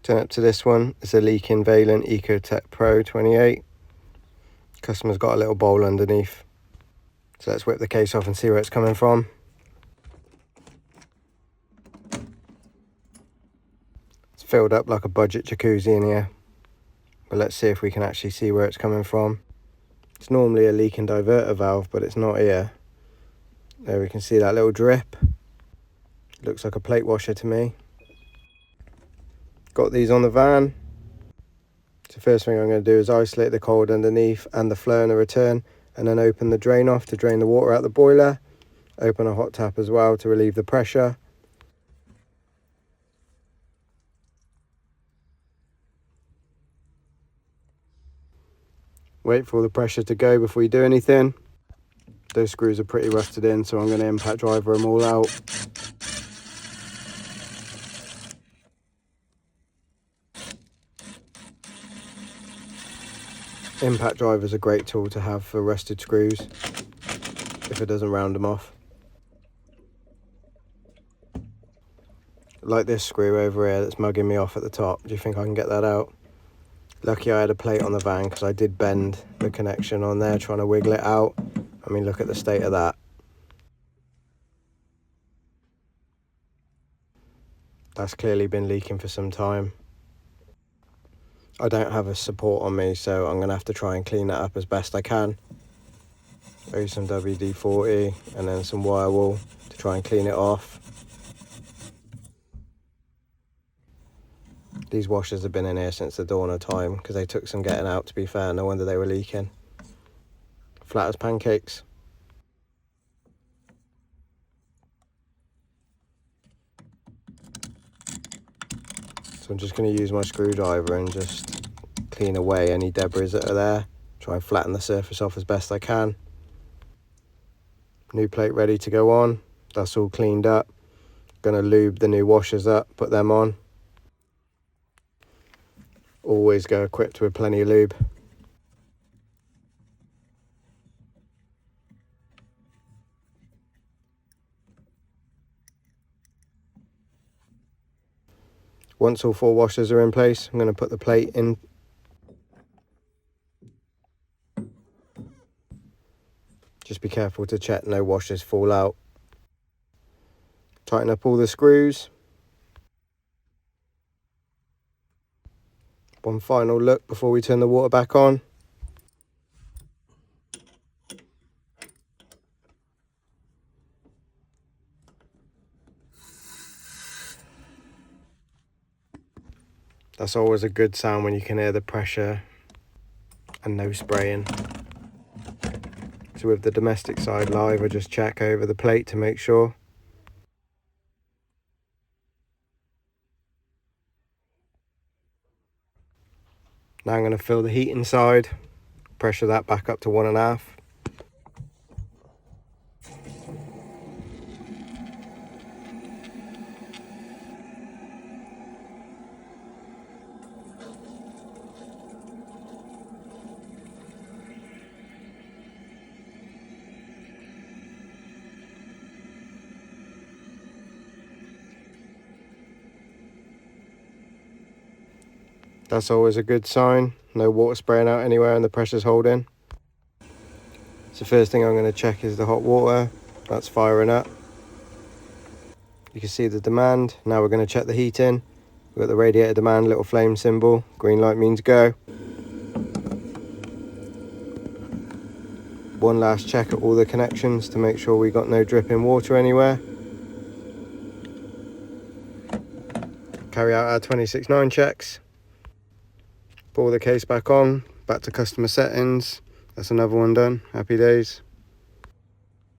Turn up to this one. It's a leaking Vaillant ecotecpro 28. Customer's got a little bowl underneath. So let's whip the case off and see where it's coming from. It's filled up like a budget jacuzzi in here. But let's see if we can actually see where it's coming from. It's normally a leak and diverter valve, but it's not here. There we can see that little drip. Looks like a plate washer to me. Got these on the van. So the first thing I'm going to do is isolate the cold underneath and the flow and the return, and then open the drain off to drain the water out the boiler. Open a hot tap as well to relieve the pressure. Wait for all the pressure to go before you do anything. Those screws are pretty rusted in, so I'm going to impact driver them all out. Impact driver is a great tool to have for rusted screws if it doesn't round them off. Like this screw over here that's mugging me off at the top. Do you think I can get that out? Lucky I had a plate on the van because I did bend the connection on there trying to wiggle it out. I mean, look at the state of that. That's clearly been leaking for some time. I don't have a support on me, so I'm going to have to try and clean that up as best I can. Use some WD-40 and then some wire wool to try and clean it off. These washers have been in here since the dawn of time because they took some getting out, to be fair. No wonder they were leaking. Flat as pancakes. So I'm just going to use my screwdriver and just clean away any debris that are there. Try and flatten the surface off as best I can. New plate ready to go on. That's all cleaned up. Going to lube the new washers up, put them on. Always go equipped with plenty of lube. Once all 4 washers are in place, I'm going to put the plate in. Just be careful to check no washers fall out. Tighten up all the screws. One final look before we turn the water back on. That's always a good sound when you can hear the pressure and no spraying. So with the domestic side live, I just check over the plate to make sure. Now I'm going to fill the heat inside, pressure that back up to 1.5. That's always a good sign. No water spraying out anywhere and the pressure's holding. So first thing I'm going to check is the hot water. That's firing up. You can see the demand. Now we're going to check the heating. We've got the radiator demand, little flame symbol. Green light means go. One last check at all the connections to make sure we got no dripping water anywhere. Carry out our 26.9 checks. Pull the case back on, back to customer settings. That's another one done. Happy days.